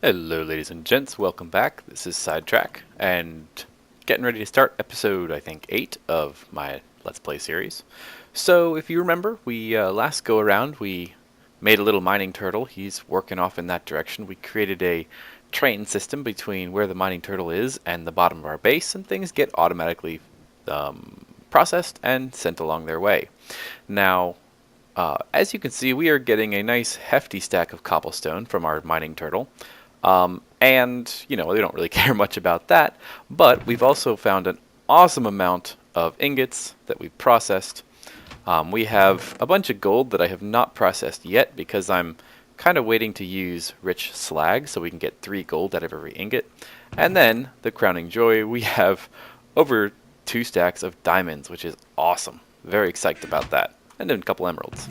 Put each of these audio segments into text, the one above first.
Hello ladies and gents, welcome back. This is Sidetrack, and getting ready to start episode, I think, 8 of my Let's Play series. So, if you remember, we last go around, we made a little mining turtle. He's working off in that direction. We created a train system between where the mining turtle is and the bottom of our base, and things get automatically processed and sent along their way. Now, as you can see, we are getting a nice hefty stack of cobblestone from our mining turtle. And, you know, we don't really care much about that, but we've also found an awesome amount of ingots that we've processed. We have a bunch of gold that I have not processed yet because I'm kind of waiting to use rich slag so we can get 3 gold out of every ingot. And then, the crowning joy, we have over 2 stacks of diamonds, which is awesome. Very excited about that. And then a couple emeralds.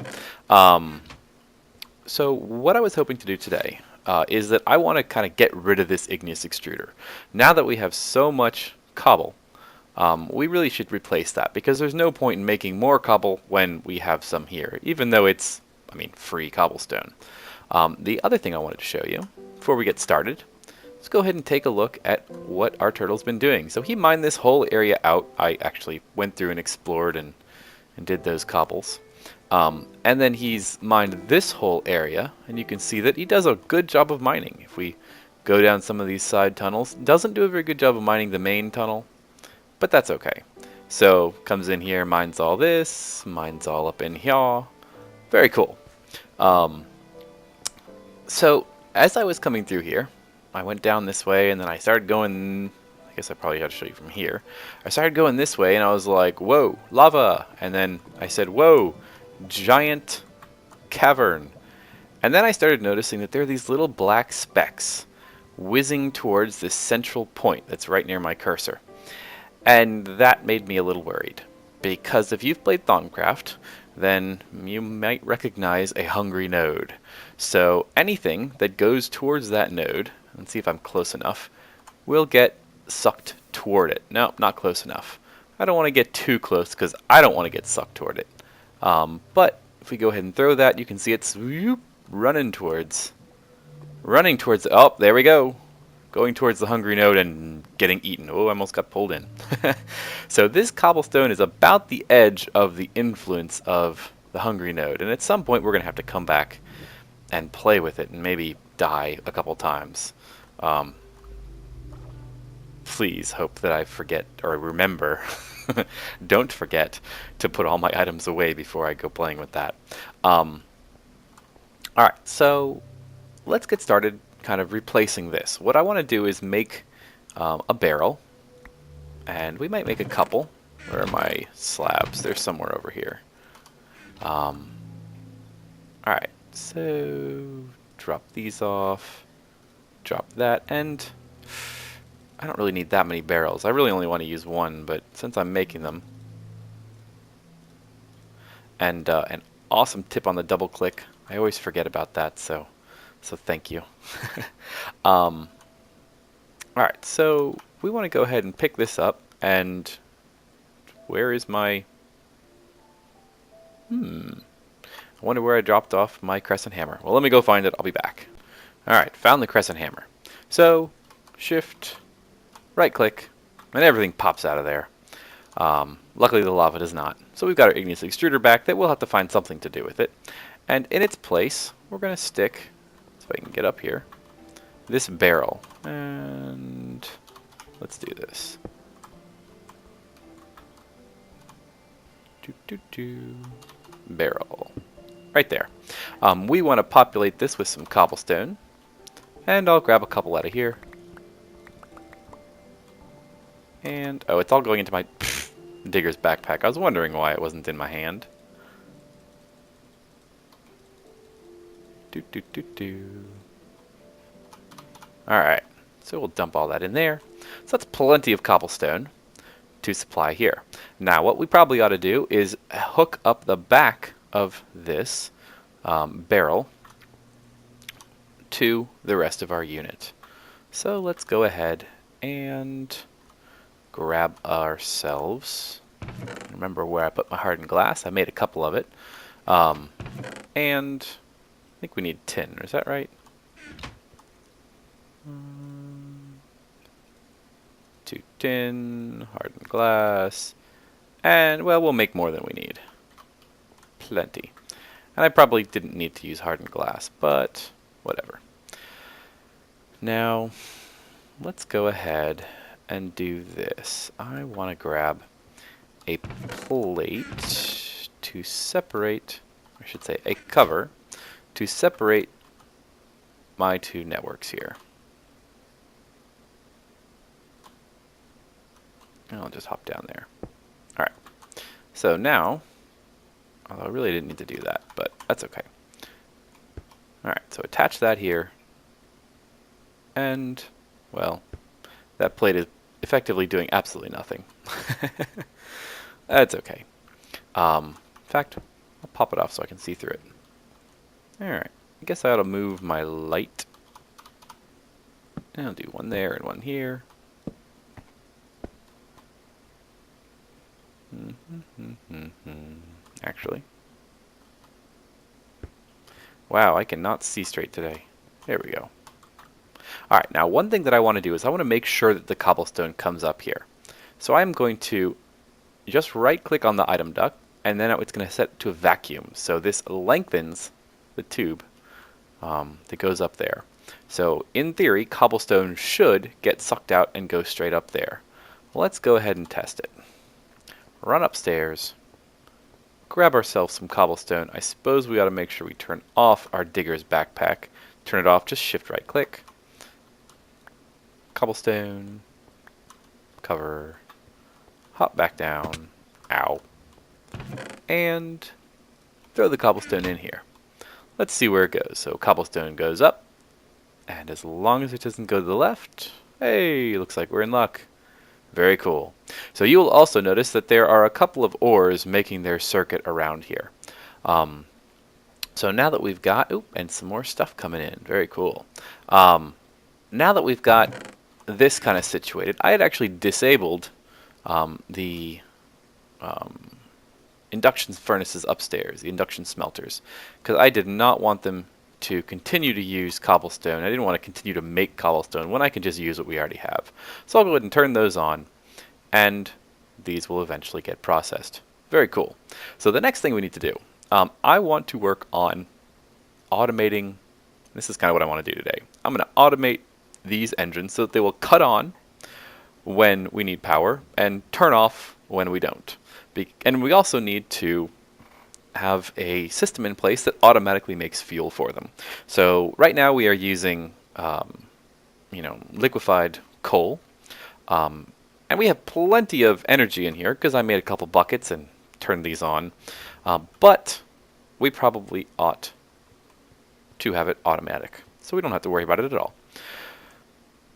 So what I was hoping to do today is that I want to kind of get rid of this igneous extruder. Now that we have so much cobble, we really should replace that because there's no point in making more cobble when we have some here, even though it's, free cobblestone. The other thing I wanted to show you before we get started, let's go ahead and take a look at what our turtle's been doing. So he mined this whole area out. I actually went through and explored and did those cobbles. And then he's mined this whole area, and you can see that he does a good job of mining. If we go down some of these side tunnels, doesn't do a very good job of mining the main tunnel, but that's okay. So comes in here, mines all this, mines all up in here. Very cool. So as I was coming through here, I went down this way, and then I started going. I guess I probably had to show you from here. I started going this way, and I was like, "Whoa, lava!" And then I said, "Whoa, giant cavern." And then I started noticing that there are these little black specks whizzing towards this central point that's right near my cursor. And that made me a little worried, because if you've played Thaumcraft, then you might recognize a hungry node. So anything that goes towards that node, let's see if I'm close enough, will get sucked toward it. No, not close enough. I don't want to get too close because I don't want to get sucked toward it. But if we go ahead and throw that, you can see it's running towards, oh, there we go. Going towards the hungry node and getting eaten. Oh, I almost got pulled in. So this cobblestone is about the edge of the influence of the hungry node. And at some point, we're going to have to come back and play with it and maybe die a couple times. Please hope that I forget or remember. Don't forget to put all my items away before I go playing with that. Alright, so let's get started kind of replacing this. What I want to do is make a barrel, and we might make a couple. Where are my slabs? They're somewhere over here. Alright, so drop these off, drop that, and I don't really need that many barrels. I really only want to use one, but since I'm making them. And an awesome tip on the double click. I always forget about that, so thank you. Alright, so we want to go ahead and pick this up, and where is my... I wonder where I dropped off my crescent hammer. Well, let me go find it. I'll be back. Alright, found the crescent hammer. So, shift... right click, and everything pops out of there. Luckily the lava does not. So we've got our igneous extruder back that we'll have to find something to do with it. And in its place, we're going to stick, so I can get up here, this barrel. And let's do this. Barrel. Right there. We want to populate this with some cobblestone. And I'll grab a couple out of here. And, oh, it's all going into my digger's backpack. I was wondering why it wasn't in my hand. Alright, so we'll dump all that in there. So that's plenty of cobblestone to supply here. Now, what we probably ought to do is hook up the back of this barrel to the rest of our unit. So let's go ahead and grab ourselves, remember where I put my hardened glass. I made a couple of it, and I think we need tin. Is that right? 2 tin, hardened glass, and, well, we'll make more than we need. Plenty. And I probably didn't need to use hardened glass, but whatever. Now, let's go ahead and do this. I want to grab a plate to separate, I should say a cover, to separate my two networks here. And I'll just hop down there. Alright, so now, although I really didn't need to do that, but that's okay. Alright, so attach that here, and, well, that plate is effectively doing absolutely nothing. That's okay. In fact, I'll pop it off so I can see through it. Alright, I guess I ought to move my light. And I'll do one there and one here. Actually. Wow, I cannot see straight today. There we go. Alright, now one thing that I want to do is I want to make sure that the cobblestone comes up here. So I'm going to just right click on the item duct, and then it's going to set to a vacuum. So this lengthens the tube that goes up there. So in theory, cobblestone should get sucked out and go straight up there. Well, let's go ahead and test it. Run upstairs, grab ourselves some cobblestone. I suppose we ought to make sure we turn off our digger's backpack. Turn it off, just shift right click. Cobblestone, cover, hop back down, ow, and throw the cobblestone in here. Let's see where it goes. So cobblestone goes up, and as long as it doesn't go to the left, hey, looks like we're in luck. Very cool. So you will also notice that there are a couple of ores making their circuit around here. So now that we've got, and some more stuff coming in, very cool. Now that we've got this kind of situated, I had actually disabled the induction furnaces upstairs, the induction smelters, because I did not want them to continue to use cobblestone. I didn't want to continue to make cobblestone when I can just use what we already have. So I'll go ahead and turn those on, and these will eventually get processed. Very cool. So the next thing we need to do, I want to work on automating. This is kind of what I want to do today. I'm going to automate these engines so that they will cut on when we need power and turn off when we don't. And we also need to have a system in place that automatically makes fuel for them. So right now we are using liquefied coal, and we have plenty of energy in here because I made a couple buckets and turned these on, but we probably ought to have it automatic so we don't have to worry about it at all.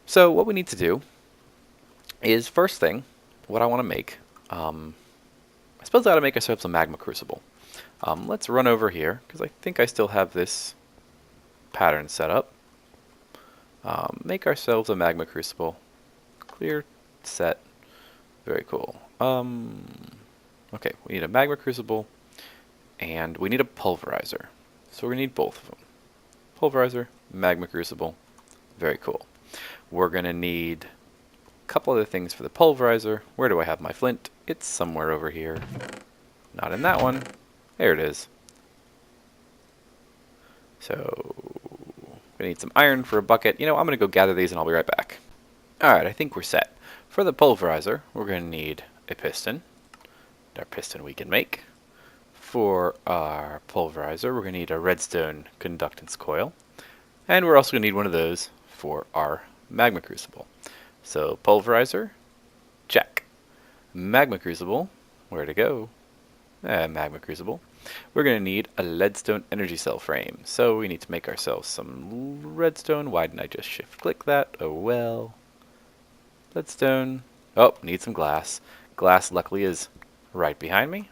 So what we need to do is, first thing, what I want to make, I suppose I ought to make ourselves a magma crucible. Let's run over here, because I think I still have this pattern set up. Make ourselves a magma crucible. Clear, set, very cool. Okay, we need a magma crucible, and we need a pulverizer. So we're going to need both of them. Pulverizer, magma crucible, very cool. We're going to need a couple other things for the pulverizer. Where do I have my flint? It's somewhere over here. Not in that one. There it is. So, we need some iron for a bucket. I'm going to go gather these and I'll be right back. Alright, I think we're set. For the pulverizer, we're going to need a piston. Our piston we can make. For our pulverizer, we're going to need a redstone conductance coil. And we're also going to need one of those for our magma crucible. So, pulverizer, check. Magma crucible, where to go? Magma crucible. We're going to need a leadstone energy cell frame. So we need to make ourselves some redstone. Why didn't I just shift click that? Oh well. Leadstone. Oh, need some glass. Glass luckily is right behind me.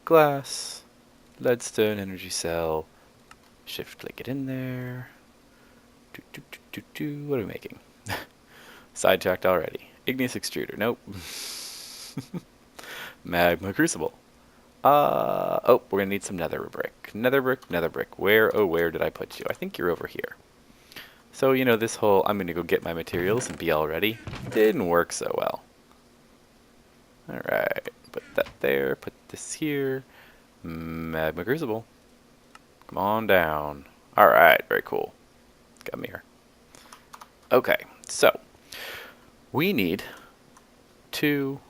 Glass. Leadstone energy cell. Shift click it in there. What are we making? Sidetracked already. Igneous extruder. Nope. Magma crucible. Oh, we're gonna need some nether brick. Nether brick, nether brick. Where, oh, where did I put you? I think you're over here. So, you know, this whole I'm going to go get my materials and be all ready didn't work so well. Alright, put that there, put this here. Magma Crucible. Come on down. Alright, very cool. Come here. Okay, so we need to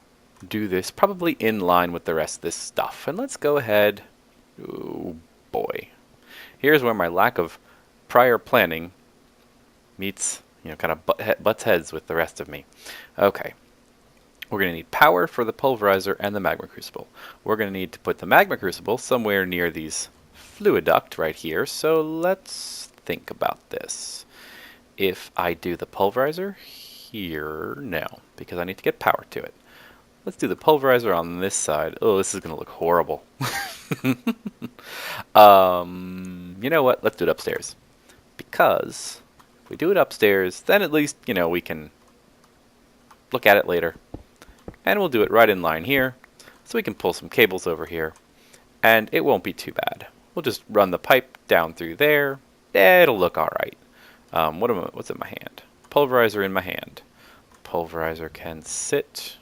do this probably in line with the rest of this stuff. And let's go ahead. Oh boy. Here's where my lack of prior planning meets, you know, kind of butts heads with the rest of me. Okay. We're going to need power for the pulverizer and the magma crucible. We're going to need to put the magma crucible somewhere near these fluid duct right here. So let's think about this. If I do the pulverizer here, no, because I need to get power to it. Let's do the pulverizer on this side. Oh, this is going to look horrible. You know what? Let's do it upstairs. Because if we do it upstairs, then at least, you know, we can look at it later. And we'll do it right in line here, so we can pull some cables over here, and it won't be too bad. We'll just run the pipe down through there. It'll look alright. What's in my hand? Pulverizer in my hand. Pulverizer can sit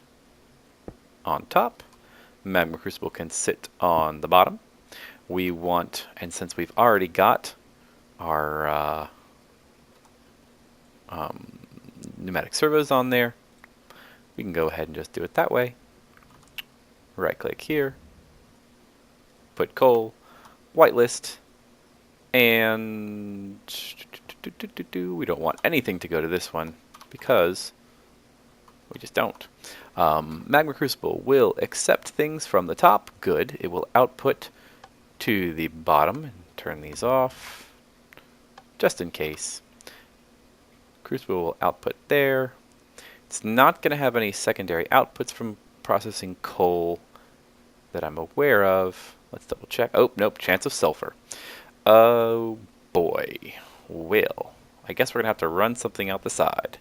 on top. Magma Crucible can sit on the bottom. We want, and since we've already got our pneumatic servos on there, we can go ahead and just do it that way. Right click here, put coal, whitelist, and we don't want anything to go to this one because we just don't. Magma Crucible will accept things from the top. Good. It will output to the bottom and turn these off just in case. Crucible will output there. It's not going to have any secondary outputs from processing coal that I'm aware of. Let's double check. Oh, nope, chance of sulfur. Oh boy. Well, I guess we're going to have to run something out the side.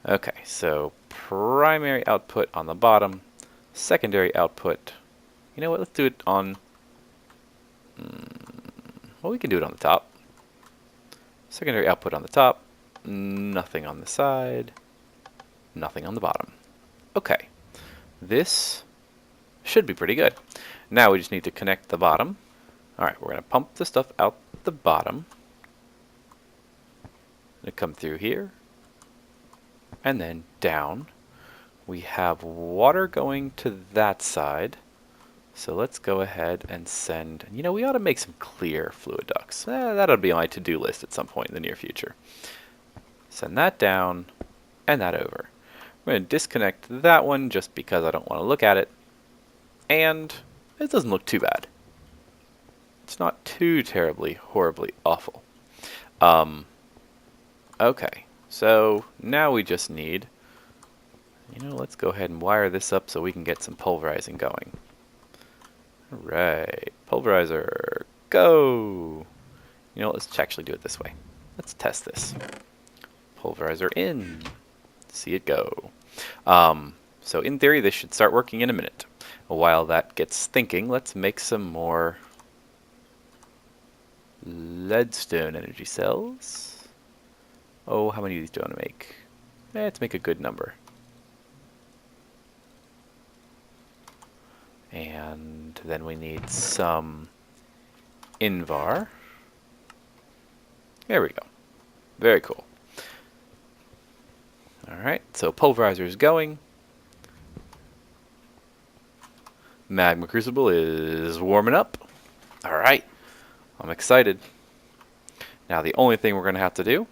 Okay, so primary output on the bottom, secondary output. You know what, let's do it on, well, we can do it on the top. Secondary output on the top, nothing on the side. Nothing on the bottom. Okay, this should be pretty good. Now we just need to connect the bottom. Alright, we're going to pump the stuff out the bottom. Gonna come through here. And then down. We have water going to that side. So let's go ahead and send, you know, we ought to make some clear fluid ducts. That'll be on my to-do list at some point in the near future. Send that down and that over. I'm going to disconnect that one just because I don't want to look at it. And it doesn't look too bad. It's not too terribly, horribly awful. Okay, so now we just need, you know, let's go ahead and wire this up so we can get some pulverizing going. Alright, pulverizer, go! You know, let's actually do it this way. Let's test this. Pulverizer in. See it go. So in theory, this should start working in a minute. While that gets thinking, let's make some more leadstone energy cells. Oh, how many of these do I want to make? Let's make a good number. And then we need some Invar. There we go. Very cool. Alright, so pulverizer is going. Magma Crucible is warming up. Alright, I'm excited. Now the only thing we're going to have to do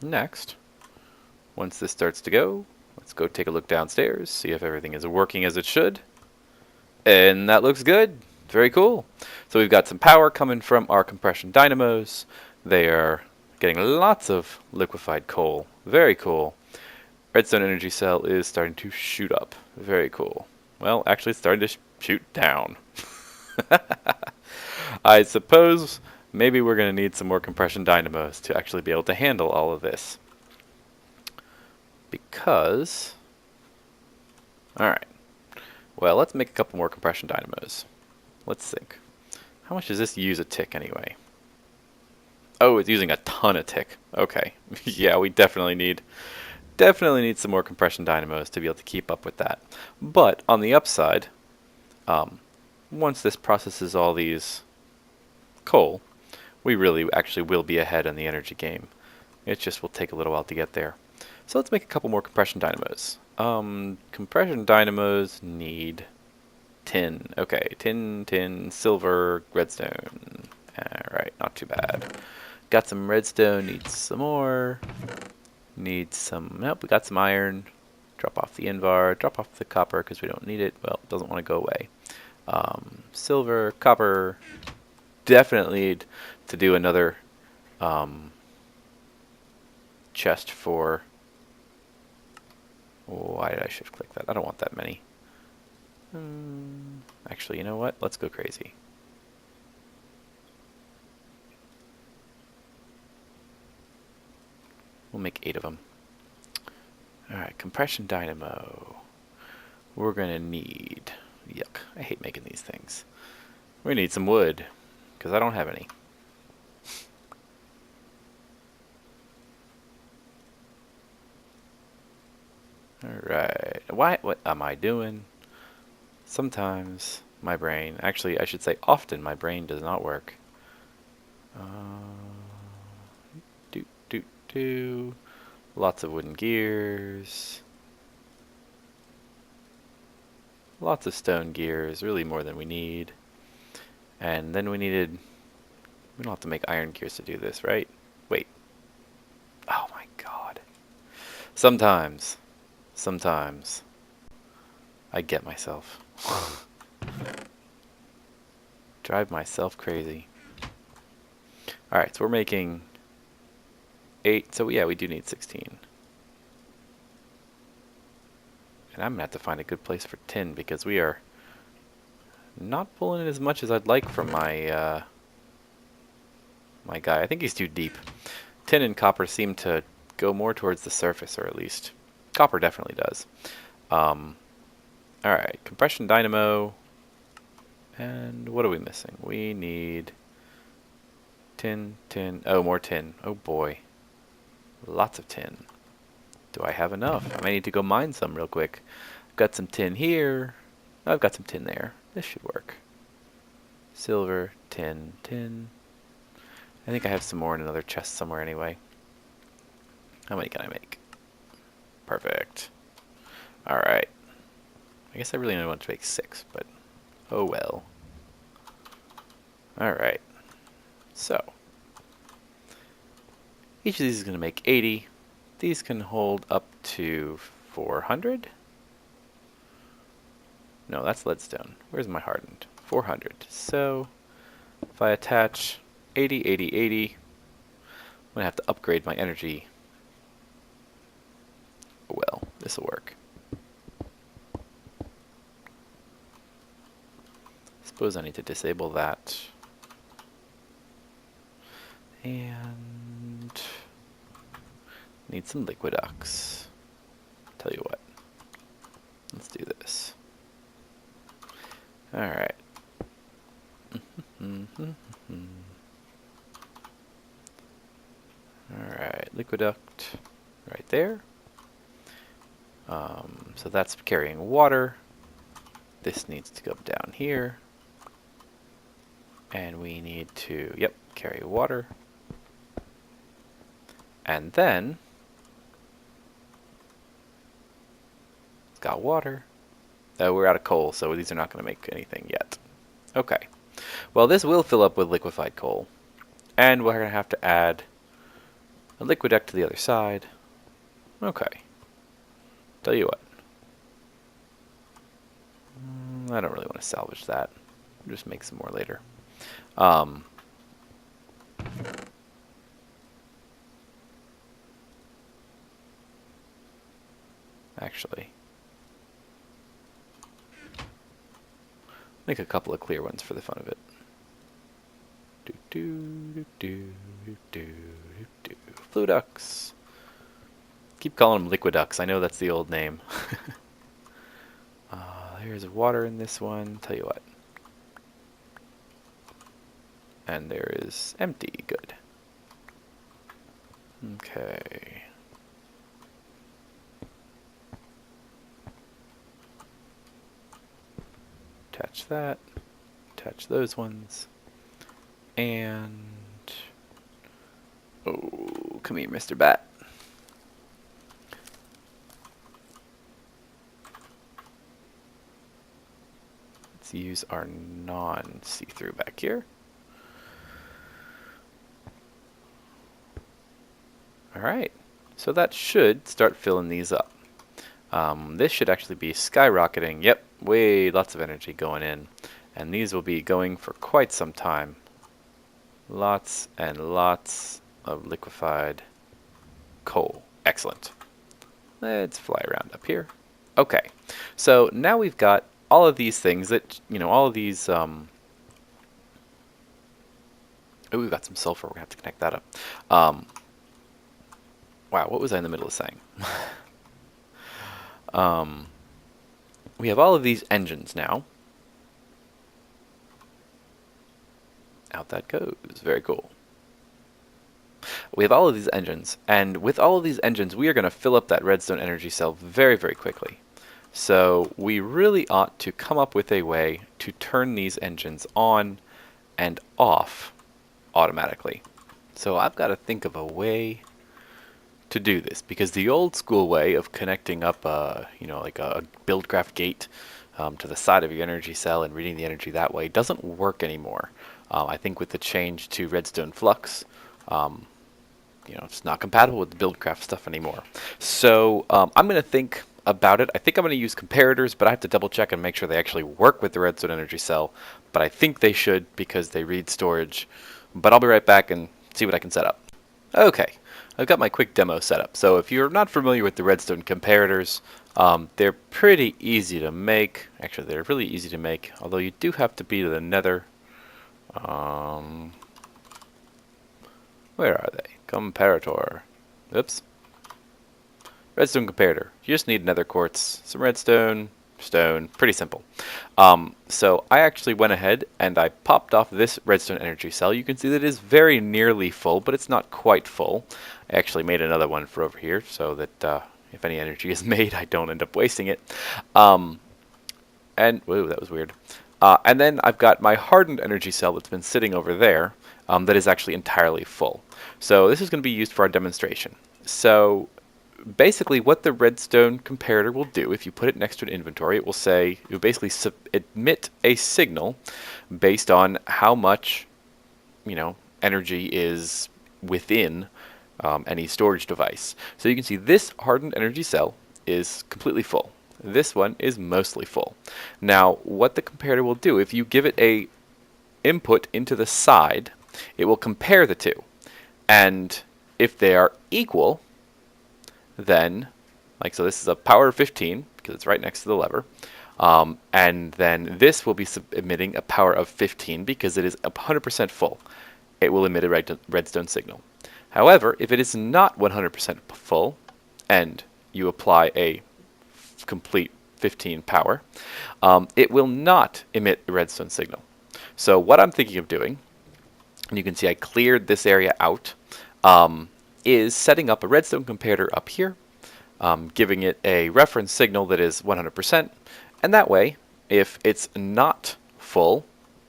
next, once this starts to go, let's go take a look downstairs, see if everything is working as it should. And that looks good. Very cool. So we've got some power coming from our compression dynamos. They are getting lots of liquefied coal. Very cool. Redstone energy cell is starting to shoot up. Very cool. Well, actually it's starting to shoot down. I suppose maybe we're going to need some more compression dynamos to actually be able to handle all of this. Because, alright, well, let's make a couple more compression dynamos. Let's think. How much does this use a tick anyway? Oh, it's using a ton of tick. Okay. Yeah, we definitely need some more compression dynamos to be able to keep up with that. But on the upside, once this processes all these coal, we really actually will be ahead in the energy game. It just will take a little while to get there. So let's make a couple more compression dynamos. Compression dynamos need tin. Okay, tin, silver, redstone. Alright, not too bad. Got some redstone, needs some more. Needs some, nope, we got some iron. Drop off the invar, drop off the copper because we don't need it. Well, it doesn't want to go away. Silver, copper. Definitely need to do another chest for... Why did I shift click that? I don't want that many. Actually, you know what? Let's go crazy. We'll make 8 of them. Alright, compression dynamo. We're gonna need... Yuck, I hate making these things. We need some wood, because I don't have any. Alright, what am I doing? Sometimes my brain, actually I should say often my brain does not work. Lots of wooden gears. Lots of stone gears, really more than we need. And then we don't have to make iron gears to do this, right? Wait. Oh my god. Sometimes I get myself. Drive myself crazy. Alright, so we're making 8, so yeah, we do need 16. And I'm going to have to find a good place for tin because we are not pulling in as much as I'd like from my my guy. I think he's too deep. Tin and copper seem to go more towards the surface, or at least copper definitely does. Alright, compression dynamo. And what are we missing? We need tin. Oh, more tin. Oh boy. Lots of tin. Do I have enough? I may need to go mine some real quick. I've got some tin here. I've got some tin there. This should work. Silver, tin. I think I have some more in another chest somewhere anyway. How many can I make? Perfect. Alright. I guess I really only want to make 6, but oh well. Alright. So, each of these is going to make 80. These can hold up to 400. No, that's leadstone. Where's my hardened? 400. So, if I attach 80, 80, 80, I'm going to have to upgrade my energy. Well, this will work. Suppose I need to disable that. And need some liquiducts. Tell you what. Let's do this. Alright. Alright, liquiduct right there. So that's carrying water. This needs to go down here. And we need to, yep, carry water. And then, it's got water. Oh, we're out of coal, so these are not going to make anything yet. Okay. Well, this will fill up with liquefied coal. And we're going to have to add a liquiduct to the other side. Okay. Tell you what. I don't really want to salvage that. I'll just make some more later. Actually, make a couple of clear ones for the fun of it. Flue ducks. Keep calling them liquiducts. I know that's the old name. There's water in this one. Tell you what. And there is empty. Good. Okay. Attach that. Attach those ones. And... oh, come here, Mr. Bat. Let's use our non-see-through back here. Alright, so that should start filling these up. This should actually be skyrocketing. Yep, way lots of energy going in. And these will be going for quite some time. Lots and lots of liquefied coal. Excellent. Let's fly around up here. Okay, so now we've got all of these things that, you know, all of these, oh, we've got some sulfur. We're going to have to connect that up. Wow, what was I in the middle of saying? We have all of these engines now. Out that goes. Very cool. We have all of these engines, and with all of these engines, we are going to fill up that redstone energy cell very, very quickly. So we really ought to come up with a way to turn these engines on and off automatically. So I've got to think of a way to do this, because the old school way of connecting up you know, like a buildcraft gate to the side of your energy cell and reading the energy that way doesn't work anymore. I think with the change to redstone flux, you know, it's not compatible with the buildcraft stuff anymore. So I'm going to think about it. I think I'm going to use comparators, but I have to double check and make sure they actually work with the redstone energy cell. But I think they should, because they read storage. But I'll be right back and see what I can set up. Okay, I've got my quick demo set up. So if you're not familiar with the redstone comparators, they're pretty easy to make. Actually, they're really easy to make, although you do have to be to the nether. Where are they? Comparator. Oops. Redstone comparator. You just need nether quartz, some redstone, stone. Pretty simple. So I actually went ahead and I popped off this redstone energy cell. You can see that it is very nearly full, but it's not quite full. I actually made another one for over here so that if any energy is made, I don't end up wasting it. And, whoa, that was weird. And then I've got my hardened energy cell that's been sitting over there that is actually entirely full. So this is going to be used for our demonstration. So basically what the redstone comparator will do, if you put it next to an inventory, it will say, it will basically emit a signal based on how much, you know, energy is within any storage device. So you can see this hardened energy cell is completely full. This one is mostly full. Now, what the comparator will do, if you give it a input into the side, it will compare the two. And if they are equal, then, like, so this is a power of 15, because it's right next to the lever. And then this will be emitting a power of 15, because it is 100% full. It will emit a redstone signal. However, if it is not 100% full, and you apply a complete 15 power, it will not emit a redstone signal. So what I'm thinking of doing, and you can see I cleared this area out, is setting up a redstone comparator up here, giving it a reference signal that is 100%, and that way, if it's not full,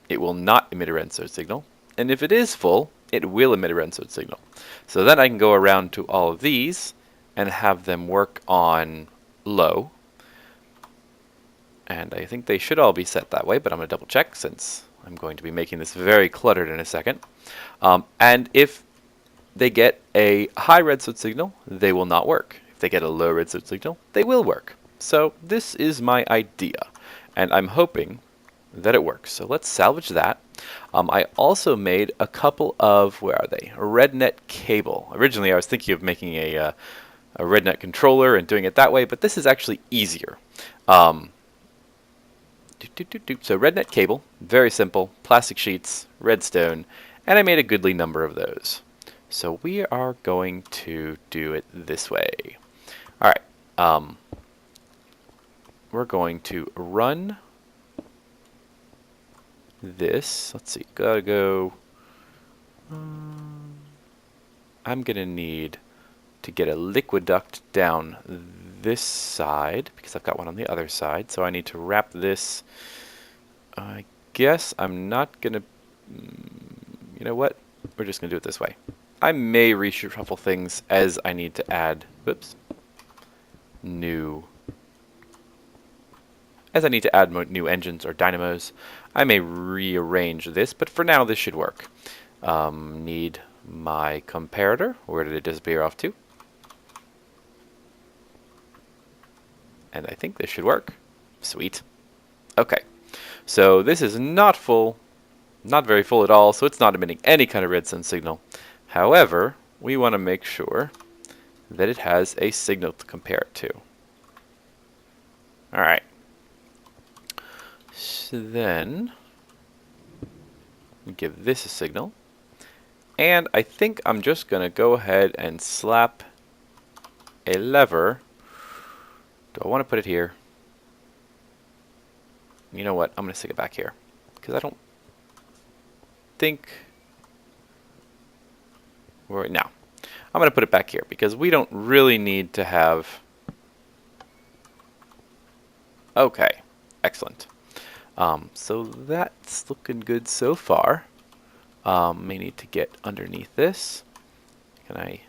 it will not emit a redstone signal, and if it is full, it will emit a redstone signal. So then I can go around to all of these and have them work on low, and I think they should all be set that way, but I'm going to double check since I'm going to be making this very cluttered in a second. And if they get a high redstone signal, they will not work. If they get a low redstone signal, they will work. So this is my idea, and I'm hoping that it works. So let's salvage that. I also made a couple of, where are they? A RedNet cable. Originally I was thinking of making a RedNet controller and doing it that way, but this is actually easier. So RedNet cable, very simple, plastic sheets, redstone, and I made a goodly number of those. So we are going to do it this way. All right, we're going to run this. Let's see, gotta go. I'm gonna need to get a liquid duct down this side, because I've got one on the other side. So I need to wrap this. I guess I'm not going to... You know what? We're just going to do it this way. I may reshuffle things as I need to add... Whoops. As I need to add new engines or dynamos, I may rearrange this, but for now this should work. Need my comparator. Where did it disappear off to? And I think this should work. Sweet. Okay. So this is not full, not very full at all, so it's not emitting any kind of redstone signal. However, we want to make sure that it has a signal to compare it to. Alright. So then, give this a signal. And I think I'm just going to go ahead and slap a lever. Do I want to put it here? You know what? I'm going to stick it back here. Because I don't think... No. I'm going to put it back here because we don't really need to have... Okay. Excellent. So that's looking good so far. May need to get underneath this. Can I...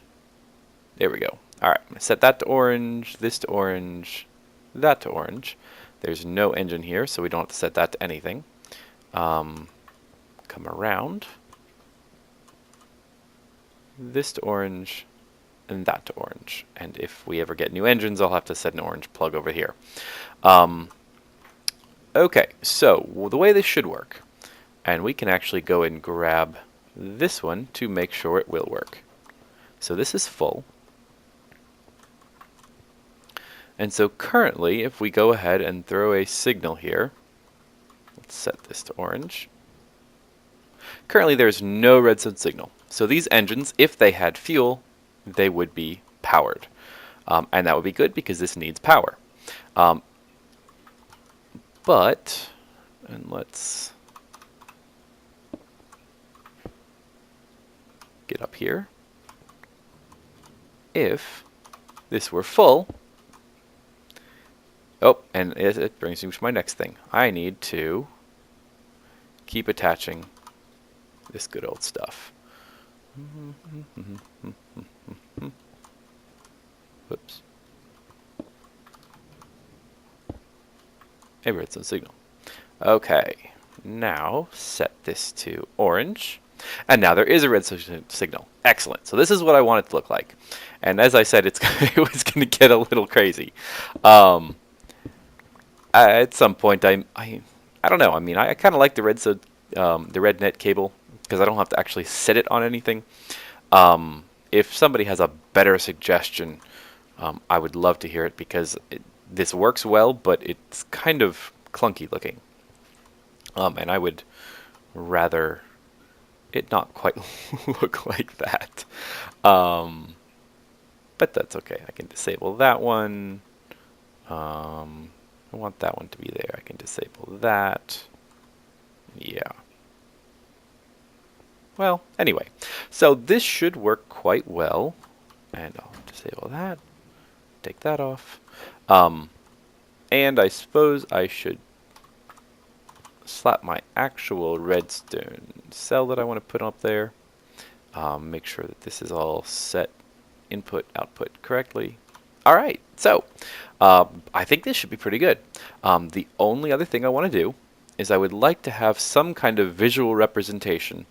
There we go. Alright, I'm going to set that to orange, this to orange, that to orange. There's no engine here, so we don't have to set that to anything. Come around. This to orange, and that to orange. And if we ever get new engines, I'll have to set an orange plug over here. Okay, so the way this should work, and we can actually go and grab this one to make sure it will work. So this is full. And so currently, if we go ahead and throw a signal here, let's set this to orange. Currently there's no redstone signal. So these engines, if they had fuel, they would be powered. And that would be good because this needs power. And let's get up here. If this were full, oh, and it brings me to my next thing. I need to keep attaching this good old stuff. Whoops. A redstone signal. Okay, now set this to orange. And now there is a redstone signal. Excellent. So this is what I want it to look like. And as I said, it was going to get a little crazy. At some point, I don't know. I mean, I kind of like the red net cable because I don't have to actually set it on anything. If somebody has a better suggestion, I would love to hear it because this works well, but it's kind of clunky looking. And I would rather it not quite look like that. But that's okay. I can disable that one. I want that one to be there. I can disable that. Yeah. Well, anyway. So this should work quite well. And I'll disable that. Take that off. And I suppose I should slap my actual redstone cell that I want to put up there. Make sure that this is all set input, output correctly. Alright, so I think this should be pretty good. The only other thing I want to do is I would like to have some kind of visual representation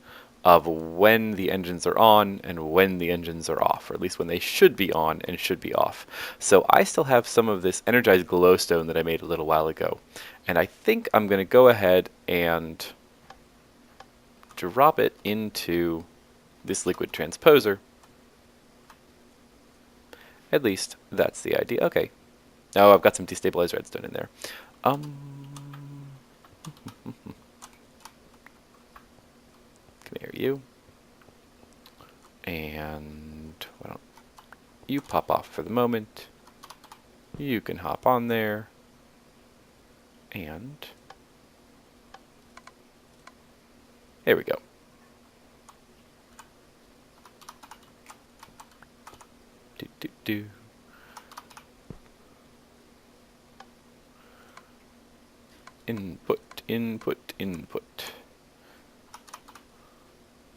of when the engines are on and when the engines are off, or at least when they should be on and should be off. So I still have some of this energized glowstone that I made a little while ago. And I think I'm going to go ahead and drop it into this liquid transposer. At least that's the idea. Okay. Oh, I've got some destabilized redstone in there. Come here, you. And why don't you pop off for the moment. You can hop on there. And there we go. do. Input, input, input.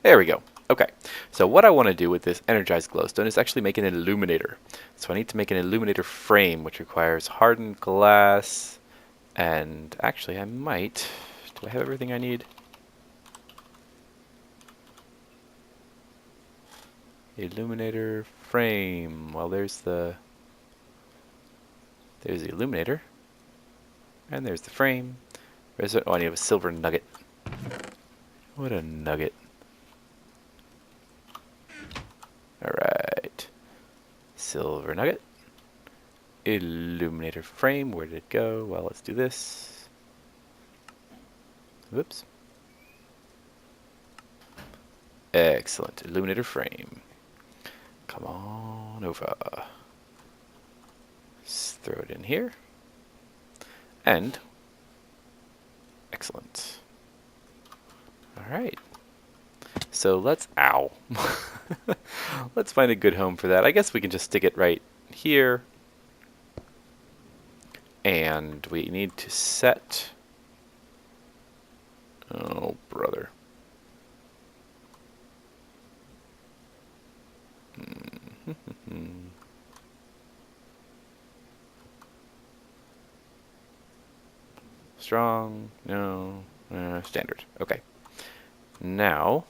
There we go. Okay, so what I want to do with this energized glowstone is actually make an illuminator. So I need to make an illuminator frame, which requires hardened glass, and actually I might... Do I have everything I need? Illuminator frame. Well, there's the illuminator, and there's the frame. Where's it? Oh, I need a silver nugget. What a nugget. Alright. Silver nugget. Illuminator frame. Where did it go? Well, let's do this. Whoops. Excellent. Illuminator frame. Come on over. Let's throw it in here. And excellent. Alright. So let's... Ow. Let's find a good home for that. I guess we can just stick it right here. And we need to set... Oh, brother. Strong, no, standard. Okay. Now,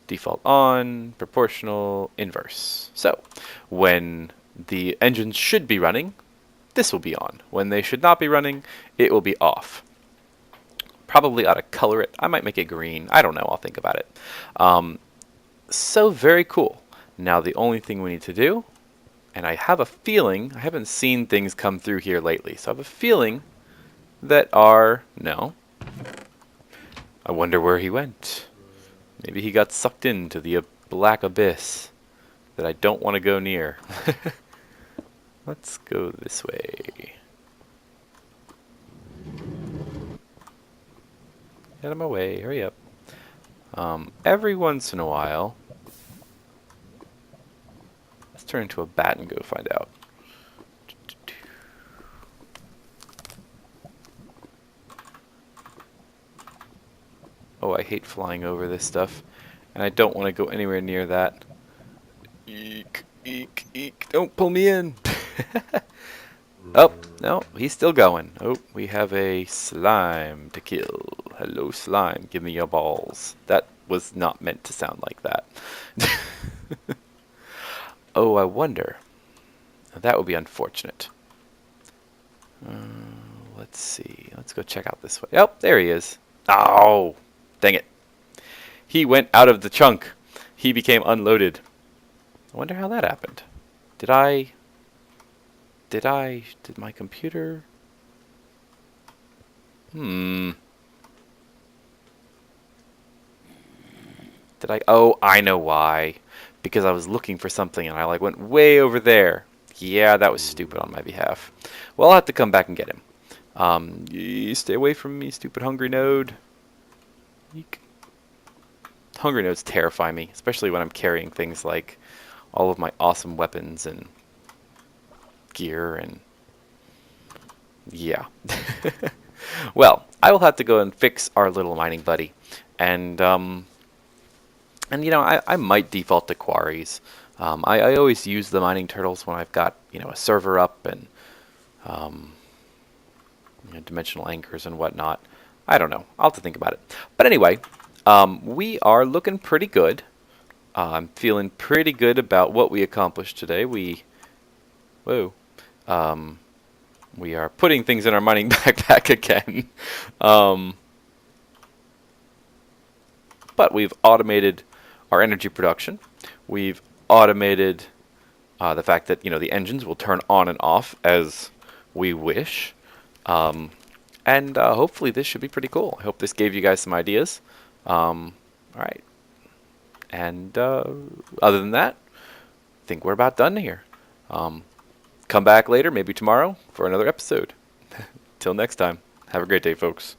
default on, proportional, inverse. So, when the engines should be running, this will be on. When they should not be running, it will be off. Probably ought to color it. I might make it green. I don't know. I'll think about it. So very cool. Now the only thing we need to do, and I have a feeling, I haven't seen things come through here lately, so I have a feeling that no. I wonder where he went. Maybe he got sucked into the black abyss that I don't want to go near. Let's go this way. Get him away, hurry up. Every once in a while, let's turn into a bat and go find out. Oh, I hate flying over this stuff, and I don't want to go anywhere near that. Eek, eek, eek, don't pull me in. Oh, no, he's still going. Oh, we have a slime to kill. Hello, slime, give me your balls. That was not meant to sound like that. Oh, I wonder. That would be unfortunate. Let's see. Let's go check out this way. Oh, there he is. Oh, dang it. He went out of the chunk. He became unloaded. I wonder how that happened. Did my computer? Oh, I know why. Because I was looking for something and I went way over there. Yeah, that was stupid on my behalf. Well, I'll have to come back and get him. Stay away from me, stupid hungry node. Eek. Hungry nodes terrify me, especially when I'm carrying things like all of my awesome weapons and gear and yeah. Well, I will have to go and fix our little mining buddy, and you know, I might default to quarries. I always use the mining turtles when I've got, you know, a server up and you know, dimensional anchors and whatnot. I don't know. I'll have to think about it. But anyway, we are looking pretty good. I'm feeling pretty good about what we accomplished today. We are putting things in our mining backpack again. But we've automated our energy production. We've automated the fact that, you know, the engines will turn on and off as we wish. And hopefully this should be pretty cool. I hope this gave you guys some ideas. All right. And other than that, I think we're about done here. Come back later, maybe tomorrow, for another episode. Till next time, have a great day, folks.